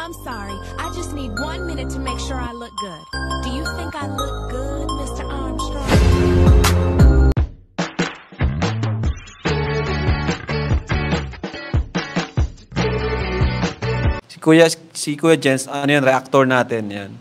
I'm sorry. I just need 1 minute to make sure I look good. Do you think I look good, Mr. Armstrong? Si Kuya Jens, ano yan, reactor natin yan.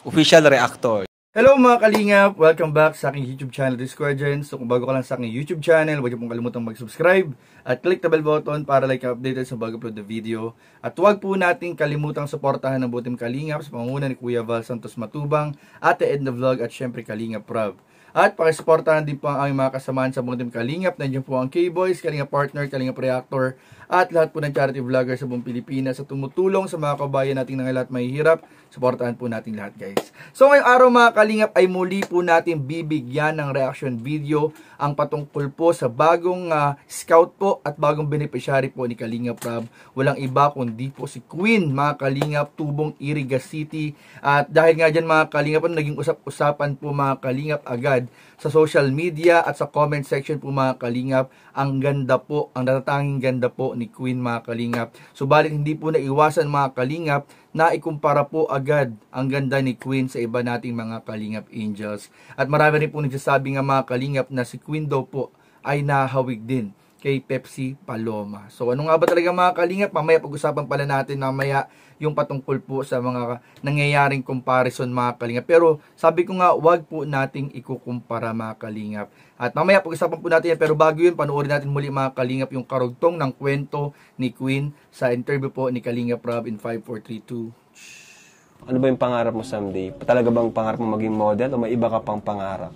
Official reactor. Hello mga kalingap! Welcome back sa aking YouTube channel, This Kuya Jens. So kung bago ka lang sa aking YouTube channel, huwag niyo pong kalimutang mag-subscribe at click the bell button para like updated sa bago upload na video. At huwag po nating kalimutang suportahan ng butim Kalingap sa pangunguna ni Kuya Val Santos Matubang, Ate Edna Vlog at syempre Kalingap Rob. At pakisuportahan din po ang aming mga kasamahan sa butim Kalingap. Nandiyan po ang K-Boys, Kalingap Partner, Kalingap Reactor, at lahat po ng charity vlogger sa buong Pilipinas sa tumutulong sa mga kabayan nating nangilat mahihirap. Suportahan po natin lahat, guys. So ngayong araw mga kalingap ay muli po natin bibigyan ng reaction video ang patungkol po sa bagong scout po at bagong beneficiary po ni Kalingap Rob. Walang iba kundi po si Queen, mga kalingap, Tubong Iriga City. At dahil nga dyan mga kalingap, naging usap-usapan po mga kalingap agad sa social media at sa comment section po mga kalingap. Ang ganda po, ang natatanging ganda po ni Queen mga kalingap. Subalit hindi po naiwasan mga kalingap na ikumpara po agad ang ganda ni Queen sa iba nating mga kalingap angels. At marami rin po nagsasabi nga mga kalingap na si Queen daw po ay nahawig din kay Pepsi Paloma. So ano nga ba talaga mga kalingap? Mamaya pag-usapan pala natin mamaya yung patungkol po sa mga nangyayaring comparison mga kalingap. Pero sabi ko nga, wag po nating ikukumpara mga kalingap. At mamaya pag-usapan po natin yan. Pero bago yun, panoorin natin muli mga kalingap yung karugtong ng kwento ni Queen sa interview po ni Kalingap Rob in 5, 4, 3, 2. Ano ba yung pangarap mo someday? Talaga bang pangarap mo maging model o may iba ka pang pangarap?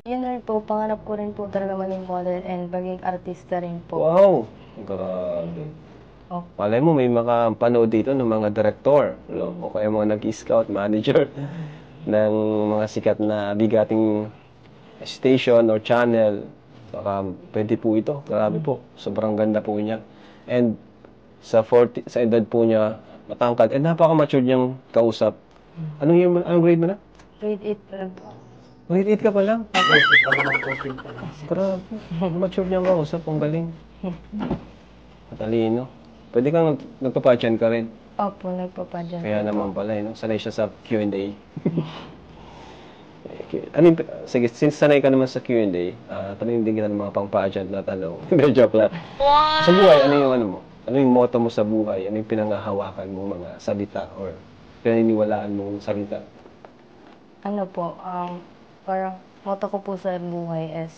Yun rin po, pangarap ko rin po talaga maging model and maging artista rin po. Wow! Grabe. Oh. Malay mo, may makapanood dito ng mga director, no? O kaya mga nag-scout, manager ng mga sikat na bigating station or channel. Baka pwede po ito. Grabe po. Sobrang ganda po niya. And sa edad po niya, matangkad. And napaka-mature niyang kausap. Anong grade mo na? Grade 8 po. Grade 8 ka pa lang? Grabe. Mature niyang kausap. Ang galing. Matalino. Pwede kang nagpapadyan ka rin. Opo, nagpapadyan. Kaya naman pala, no? Sanay siya sa Q&A. Sige, since sanay ka naman sa Q&A, tanongin din kita ng mga pang-pageant na tanong. Joke lang. Wow! Sa buhay, ano yung mo? Ano yung motto mo sa buhay? Ano yung pinangahawakan mo mga salita or pinaniniwalaan mong salita? Ano po, parang motto ko po sa buhay is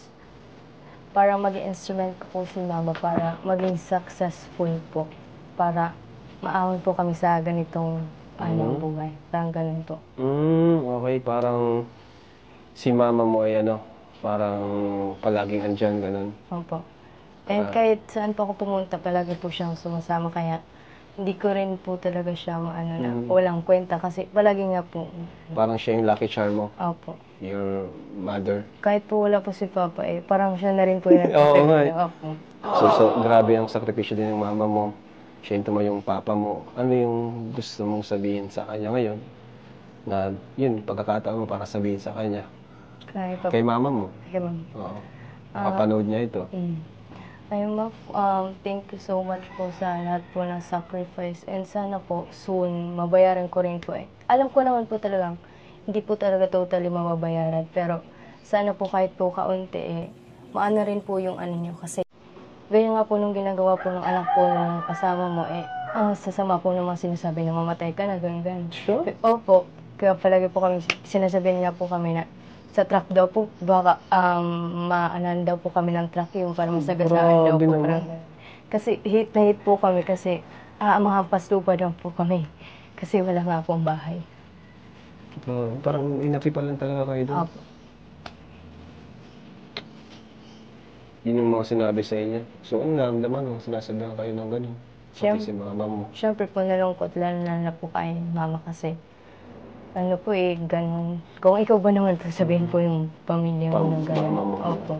para maging instrument ko po si Mama para maging successful po. Para maahon po kami sa ganitong buhay. Parang ganun po. Okay, parang si Mama mo ay parang palaging andyan, ganun. Opo. And kahit saan po ako pumunta, palagi po siyang sumasama. Kaya hindi ko rin po talaga siya walang kwenta. Kasi palagi nga po. Parang siya yung lucky charm mo. Opo. Your mother. Kahit po wala po si Papa, parang siya na rin po yung Oo nga. Opo. So, grabe ang sakripisyo din ng mama mo. Siya yung papa mo. Ano yung gusto mong sabihin sa kanya ngayon? Na yun, pagkakataon mo para sabihin sa kanya. Kay mama mo? Kay mama. Oo. Makapanood niya ito. Ayun ma, thank you so much po sa lahat po ng sacrifice. And sana po, soon, mabayaran ko rin po Alam ko naman po talagang, hindi po talaga totally mababayaran. Pero sana po kahit po kaunti maano rin po yung niyo. Kasi ganyan nga po nung ginagawa po ng anak po ng kasama mo ang sasama po naman sinasabi na mamatay ka na, ganyan. Sure? Opo. Kaya palagi po kami, sinasabihin nga po kami na sa truck daw po, baka maanan daw po kami ng truck yung para masagasaan daw po. Kasi hit na hit po kami kasi mahampas lupa daw po kami. Kasi wala nga pong bahay. Parang inapi pa lang talaga kayo doon. Opo. Yun yung mga sinabi sa inyo. So, ano naramdaman mo? Sinasabihan kayo ng ganun? Pati si mama mo. Siyempre po nalungkot, lalo na po kay mama kasi. Ano po ganun. Kung ikaw ba naman sabihin po yung pamilya mo ng ganun. Opo.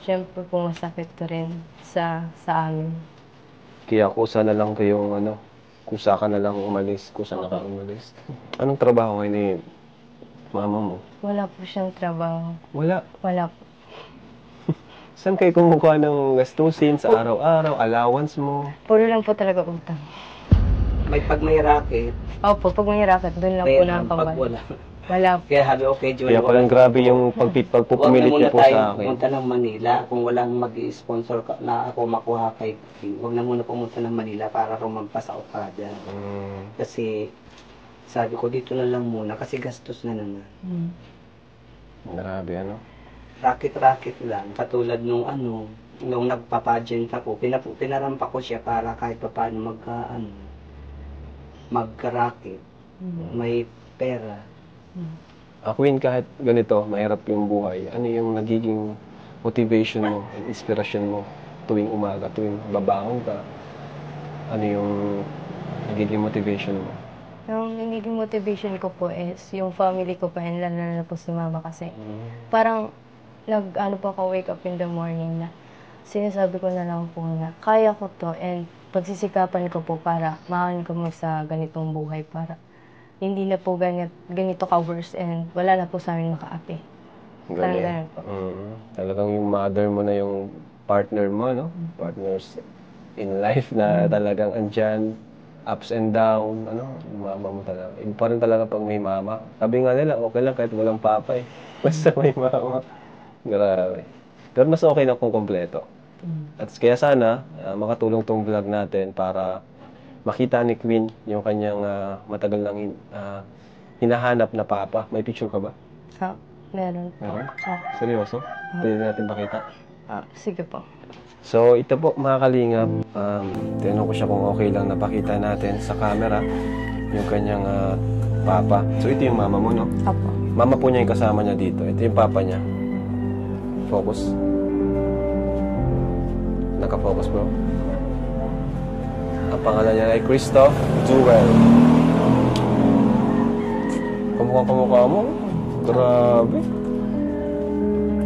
Siyempre po masakit to rin sa amin. Kaya kusa na lang kayong kusa ka na lang umalis, kusa na ka umalis. Anong trabaho ngayon ni mama mo? Wala po siyang trabaho. Wala? Wala po. Saan kayo kumukuha ng gastusin sa araw-araw, allowance mo? Puro lang po talaga utang. pag may racket, Opo, pag may racket, doon lang po mayroon. na Pag pambal. wala. Wala po. Kaya sabi, okay, Joel. Kaya palang grabe yung Huwag na pagpupumilit muna niyo po tayo sa akin. pumunta ng Manila. Kung walang mag-sponsor na ako makuha kay Queen, huwag na muna pumunta ng Manila para rumampas sa Okada. Kasi sabi ko, dito na lang muna kasi gastos na naman. Grabe, ano? Racket-racket lang. Katulad nung nung nagpa-pageant ako, pinarampa ko siya para kahit pa paano magka-racket. May pera. Queen, kahit ganito, mahirap yung buhay, ano yung nagiging motivation mo, inspiration mo tuwing umaga, tuwing babangon ka? Ano yung nagiging motivation mo? Yung nagiging motivation ko po is yung family ko pa, and lalo na po si mama kasi parang ano pa ako, wake up in the morning na sinasabi ko na lang po na kaya ko to, and pagsisikapan ko po para makan ko mo sa ganitong buhay para hindi na po ganito ka-worse and wala na po sa amin makaapi. Parang ganun po. Talagang yung mother mo na yung partner mo, no? Partners in life na talagang andyan, ups and down, yung mama mo talaga. Iba pa rin talaga pag may mama. Sabi nga nila, okay lang kahit walang papa eh. Basta may mama. Grabe. Pero mas okay na kung kompleto. At kaya sana, makatulong tong vlog natin para makita ni Queen yung kanyang matagal nang hinahanap na papa. May picture ka ba? Meron po. Meron? Seryoso? Pwede natin pakita? Sige po. So, ito po mga kalingap. Tinanong ko siya kung okay lang napakita natin sa camera yung kanyang papa. So, ito yung mama mo, no? Opo. Mama po niya yung kasama niya dito. Ito yung papa niya. Focus. Naka-focus, bro. Ang pangalan niya ay Christoph Jewel. Kamukha mo. Grabe.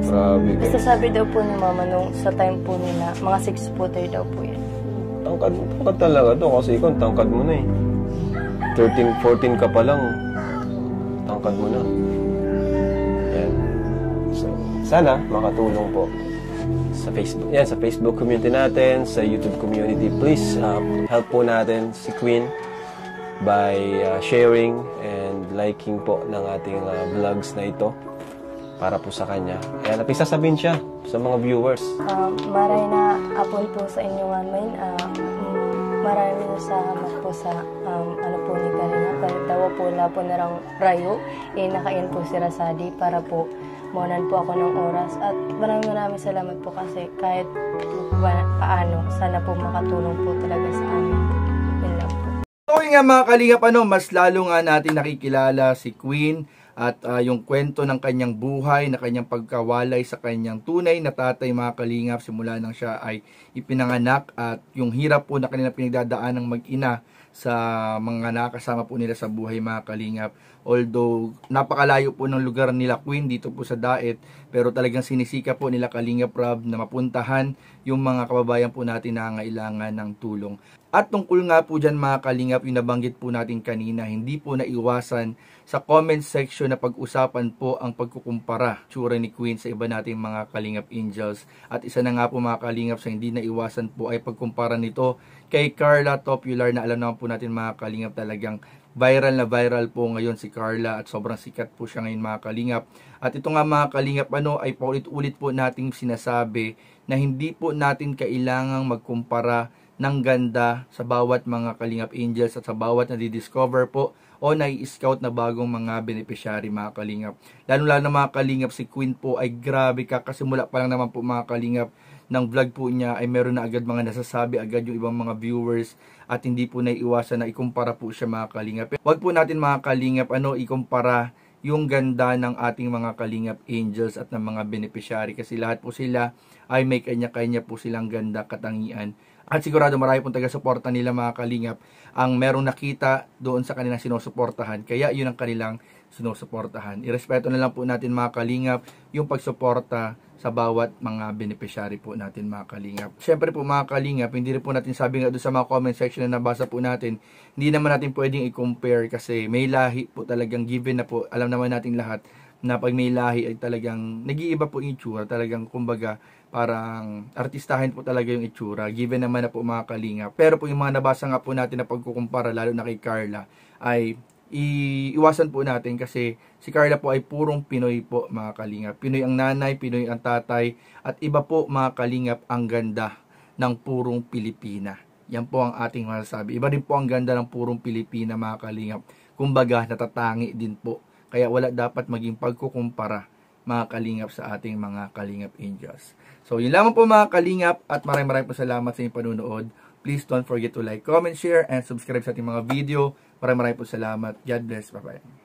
Grabe. Basta sabi daw po ni mama nung sa time po nila, mga 6-footer daw po yan. Tangkad talaga to kasi ikaw tangkad mo na eh. 13, 14 ka pa lang. Tangkad mo na. Yan. So, sana makatulong po sa Facebook. Yan, sa Facebook community natin, sa YouTube community. Please help po natin si Queen by sharing and liking po ng ating vlogs na ito para po sa kanya. Ayan, napisasabihin siya sa mga viewers. Maray na apon po sa inyong amin. Maraming salamat po sa ano po ni Karina. Kalitawa po na po narang rayo. Nakain po si Rasadi para po maunan po ako ng oras. At maraming salamat po kasi kahit paano, sana po makatulong po talaga sa amin. Yun lang po. So nga mga kalingap, mas lalo nga natin nakikilala si Queen at yung kwento ng kanyang buhay, na kanyang pagkawalay sa kanyang tunay na tatay mga kalingap simula nang siya ay ipinanganak, at yung hirap po na kanila pinagdadaan ng mag-ina sa mga nakasama po nila sa buhay mga kalingap. Although napakalayo po ng lugar nila Queen dito po sa Daet, pero talagang sinisika po nila Kalingap Rob na mapuntahan yung mga kababayan po natin na nangailangan ng tulong. At tungkol nga po dyan mga kalingap, yung nabanggit po natin kanina, hindi po naiwasan sa comment section na pag-usapan po ang pagkukumpara tsura ni Queen sa iba nating mga kalingap angels. At isa na nga po mga kalingap sa hindi naiwasan po ay pagkumpara nito kay Carla Topular, na alam naman po natin mga kalingap talagang viral na viral po ngayon si Carla at sobrang sikat po siya ngayon mga kalingap. At ito nga mga kalingap ay paulit-ulit po nating sinasabi na hindi po natin kailangang magkumpara ng ganda sa bawat mga kalingap angels at sa bawat na-discover po o nai-scout na bagong mga beneficiary mga kalingap. Lalo-lalo na mga kalingap, si Queen po ay grabe, kakasimula pa lang naman po mga kalingap ng vlog po niya ay meron na agad mga nasasabi agad yung ibang mga viewers, at hindi po naiiwasan na ikumpara po siya mga kalingap. Huwag po natin mga kalingap ikumpara yung ganda ng ating mga kalingap angels at ng mga beneficiary, kasi lahat po sila ay may kanya-kanya po silang ganda, katangian. At sigurado marami pong taga-suporta nila mga kalingap ang merong nakita doon sa kanilang sinusuportahan. Kaya yun ang kanilang sinusuportahan. Irespeto na lang po natin mga kalingap yung pagsuporta sa bawat mga beneficiary po natin mga kalingap. Siyempre po mga kalingap, hindi rin po natin sabi nga doon sa mga comment section na nabasa po natin, hindi naman natin pwedeng i-compare kasi may lahi po talagang given na po. Alam naman natin lahat na pag may lahi ay talagang nag-iiba po yung itsura. Talagang kumbaga parang artistahin po talaga yung itsura. Given naman na po mga kalingap. Pero po yung mga nabasa nga po natin na pagkukumpara lalo na kay Carla ay iiwasan po natin kasi si Carla po ay purong Pinoy po mga kalingap. Pinoy ang nanay, Pinoy ang tatay at iba po mga kalingap ang ganda ng purong Pilipina. Yan po ang ating masasabi. Iba din po ang ganda ng purong Pilipina mga kalingap. Kumbaga natatangi din po. Kaya wala dapat maging pagkukumpara mga kalingap sa ating mga kalingap angels. So yun lamang po mga kalingap at maraming po salamat sa inyong panunood. Please don't forget to like, comment, share, and subscribe sa ating mga video. Maraming po salamat. God bless. Bye-bye.